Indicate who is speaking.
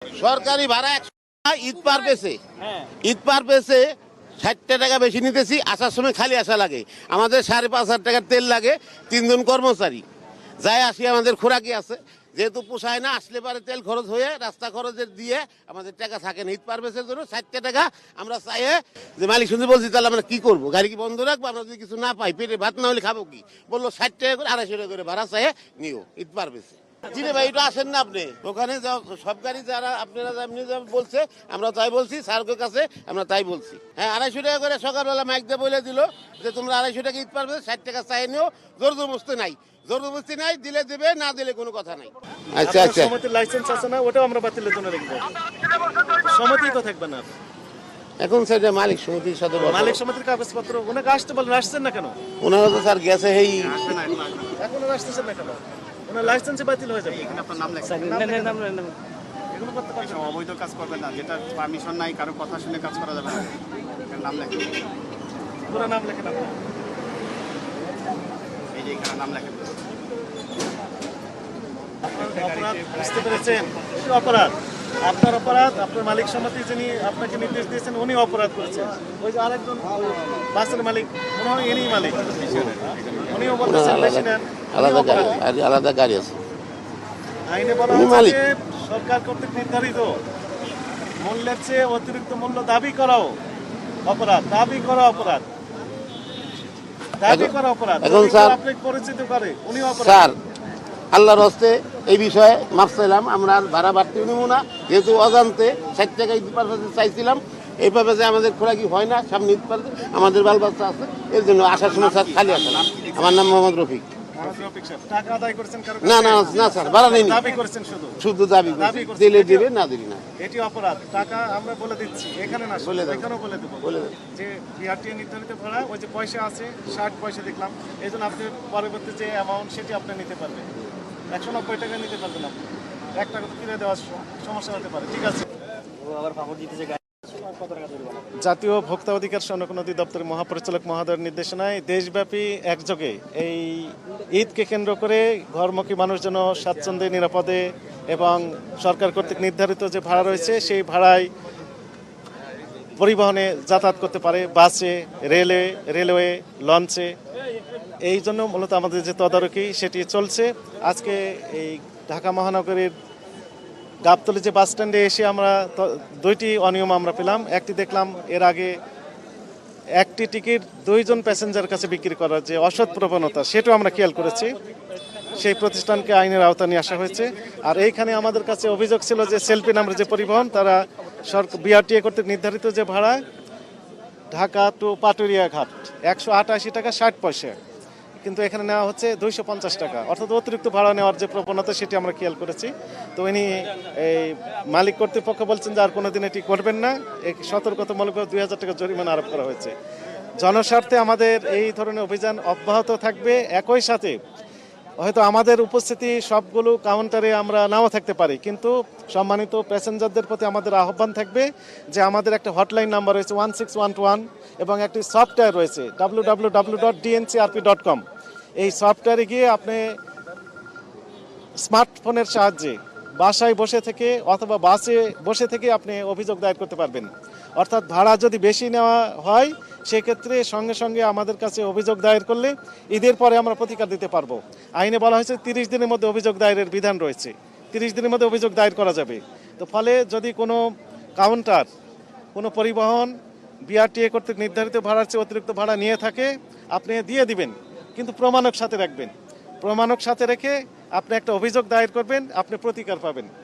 Speaker 1: সরকারি ভাড়া 100 টাকা, ঈদ পার পেছে ঈদ পার পেছে 60 টাকা বেশি নিতেছি। আসার সময় খালি আসা লাগে, আমাদের 5,500 টাকার তেল লাগে, 3 জন কর্মচারী যাই আসি, আমাদের খোরাকি আছে, যেহেতু পোষায় না, আসলে পারে তেল খরচ হয়ে রাস্তা খরচের দিয়ে আমাদের টাকা থাকে না। ঈদ পার পেসের জন্য 60 টাকা আমরা চাই যে মালিক শুনতে বলছি, তাহলে আমরা কি করবো, গাড়ি কি বন্ধ রাখবো? আমরা যদি কিছু না পাই, পেটে ভাত না হলে খাবো কি? বললো 60 টাকা করে 250 টাকা করে ভাড়া চাই নিও ঈদ পার পেছে। জি রে ভাই, এটা আসেন না আপনি ওখানে, সব গাড়ি যারা আপনারা যেমনি বলছে আমরা তাই বলছি, স্যারের কাছে আমরা তাই বলছি। হ্যাঁ, 250 টাকা করে সকালবেলা মাইক দিয়ে বলে দিল যে তোমরা 250 টাকা ঈদ পারবে, 60 টাকা চাই নিও, জোর জবরদস্তি নাই, জোর জবরদস্তি নাই, দিলে দেবে, না দিলে কোনো কথা নাই। আচ্ছা আচ্ছা,
Speaker 2: সমিতির লাইসেন্স আছে না, ওটাও আমরা বাতিলের জন্য রাখবো। সমিতি তো থাকবে না,
Speaker 1: এখন সেটা মালিক সমিতির সাথে
Speaker 2: মালিক সমিতির কাগজপত্র ওনাকে আসতে বলেন, আসছেন না কেন?
Speaker 1: ওনারা তো স্যার গেছে, এই
Speaker 2: এখনো আসতেছেন না কেন? ওনার লাইসেন্সে বাতিল হয়ে যাবে।
Speaker 3: আপনার নাম লেখা,
Speaker 2: এগুলো করতে পারবেন
Speaker 3: এসব অবৈধ কাজ করবেন না, যেটা পারমিশন নাই, কারো কথা শুনে কাজ করা যাবে না। এখানে নাম লেখা,
Speaker 2: পুরো নাম লেখেন আপনার।
Speaker 3: এই যে এখানে নাম লেখা।
Speaker 2: অপরাধ বুঝতে পেরেছেন, এটি অপরাধ, আপনার অপরাধ। আপনার মালিক সমিতি যিনি আপনাকে নির্দেশ দিয়েছেন উনি অপরাধ করেছেন। ওই যে আরেকজন বাসের মালিক, মনে হয় ইনি মালিক, উনিও বলতেছেন বেশি নেন,
Speaker 1: আলাদা গাড়ি, আলাদা গাড়ি আছে।
Speaker 2: আইনে বলা হচ্ছে যে সরকার কর্তৃক নির্ধারিত মূল্যের চেয়ে অতিরিক্ত মূল্য দাবি করাও অপরাধ, দাবি করা অপরাধ, দাবি করা অপরাধ।
Speaker 1: এখন স্যার
Speaker 2: আপনি পরিচিত করে উনি অপরাধ।
Speaker 1: স্যার আল্লাহর হস্তে এই বিষয়ে মাফ চাইলাম, আমরা আর ভাড়া বাড়তে নেব না, যেহেতু অজান্তে 60 টাকা ঈদ পার চাইছিলাম। এইভাবে যে আমাদের খোরাকি হয় না, সামনে ঈদ পার আমাদের বাল বাচ্চা আছে, এর জন্য আসার সময় স্যার খালি আসে না। আমার নাম মোহাম্মদ রফিক।
Speaker 2: টাকা আদায় করেছেন কারো
Speaker 1: না না না স্যার, ভাড়া নেই,
Speaker 2: দাবি করেছেন শুধু
Speaker 1: শুধু দাবি
Speaker 2: দাবি
Speaker 1: করছি,
Speaker 2: করছেন।
Speaker 1: দিলে দিবে, না দিলি না।
Speaker 2: এটি অপরাধ। টাকা আমরা বলে দিচ্ছি, এখানে না
Speaker 1: বলে দাও।
Speaker 2: এখানেও বলে দেবো
Speaker 1: বলে দাও।
Speaker 2: যে বিআরটিএ নির্ধারিত ভাড়া, ওই যে পয়সা আছে 60 পয়সা দেখলাম, এই জন্য আপনি পরবর্তী যে অ্যামাউন্ট সেটি আপনি নিতে পারবেন। 190 টাকা নিতে পারবেন আপনি, 1 টাকা তো কিনে দেওয়ার সমস্যা হতে পারে। ঠিক আছে, জাতীয় ভোক্তা অধিকার সংরক্ষণ অধিদপ্তরের মহাপরিচালক মহোদয়ের নির্দেশনায় দেশব্যাপী একযোগে এই ঈদকে কেন্দ্র করে ঘরমুখী মানুষ যেন স্বাচ্ছন্দ্যে, নিরাপদে এবং সরকার কর্তৃক নির্ধারিত যে ভাড়া রয়েছে সেই ভাড়ায় পরিবহনে যাতায়াত করতে পারে, বাসে, রেলওয়ে, লঞ্চে। এই জন্য মূলত আমাদের যে তদারকি সেটি চলছে। আজকে এই ঢাকা মহানগরীর গাবতলী যে বাস স্ট্যান্ডে এসে আমরা 2টি অনিয়ম আমরা পেলাম। একটি দেখলাম এর আগে একটি টিকিট 2 জন প্যাসেঞ্জার কাছে বিক্রি করার যে অসৎ প্রবণতা, সেটাও আমরা খেয়াল করেছি। সেই প্রতিষ্ঠানকে আইনের আওতায় নিয়ে আসা হয়েছে। আর এইখানে আমাদের কাছে অভিযোগ ছিল যে সেলফি নামের যে পরিবহন, তারা বিআরটিএ কর্তৃক নির্ধারিত যে ভাড়া ঢাকা টু পাটুরিয়া ঘাট 188 টাকা 60 পয়সা, কিন্তু এখানে নেওয়া হচ্ছে 250 টাকা, অর্থাৎ অতিরিক্ত ভাড়া নেওয়ার যে প্রবণতা সেটি আমরা খেয়াল করেছি। তো ইনি এই মালিক কর্তৃপক্ষ বলছেন যে আর কোনোদিন এটি করবেন না, সতর্কতামূলক 2000 টাকা জরিমানা আরোপ করা হয়েছে। জনস্বার্থে আমাদের এই ধরনের অভিযান অব্যাহত থাকবে। একই সাথে হয়তো আমাদের উপস্থিতি সবগুলো কাউন্টারে আমরা নাও থাকতে পারি, কিন্তু সম্মানিত প্যাসেঞ্জারদের প্রতি আমাদের আহ্বান থাকবে যে আমাদের একটা হটলাইন নাম্বার রয়েছে 1611 এবং একটি সফটওয়্যার রয়েছে www.dncrp.com। এই সফটওয়্যারে গিয়ে আপনি স্মার্টফোনের সাহায্যে বাসায় বসে থেকে অথবা বাসে বসে থেকে আপনি অভিযোগ দায়ের করতে পারবেন। অর্থাৎ ভাড়া যদি বেশি নেওয়া হয় সেক্ষেত্রে সঙ্গে সঙ্গে আমাদের কাছে অভিযোগ দায়ের করলে ঈদের পরে আমরা প্রতিকার দিতে পারবো। আইনে বলা হয়েছে 30 দিনের মধ্যে অভিযোগ দায়েরের বিধান রয়েছে, 30 দিনের মধ্যে অভিযোগ দায়ের করা যাবে। তো ফলে যদি কোনো কাউন্টার, কোনো পরিবহন বিআরটিএ কর্তৃক নির্ধারিত ভাড়ার চেয়ে অতিরিক্ত ভাড়া নিয়ে থাকে, আপনি দিয়ে দিবেন, কিন্তু প্রমাণক সাথে রাখবেন। প্রমাণক সাথে রেখে আপনি একটা অভিযোগ দায়ের করবেন, আপনি প্রতিকার পাবেন।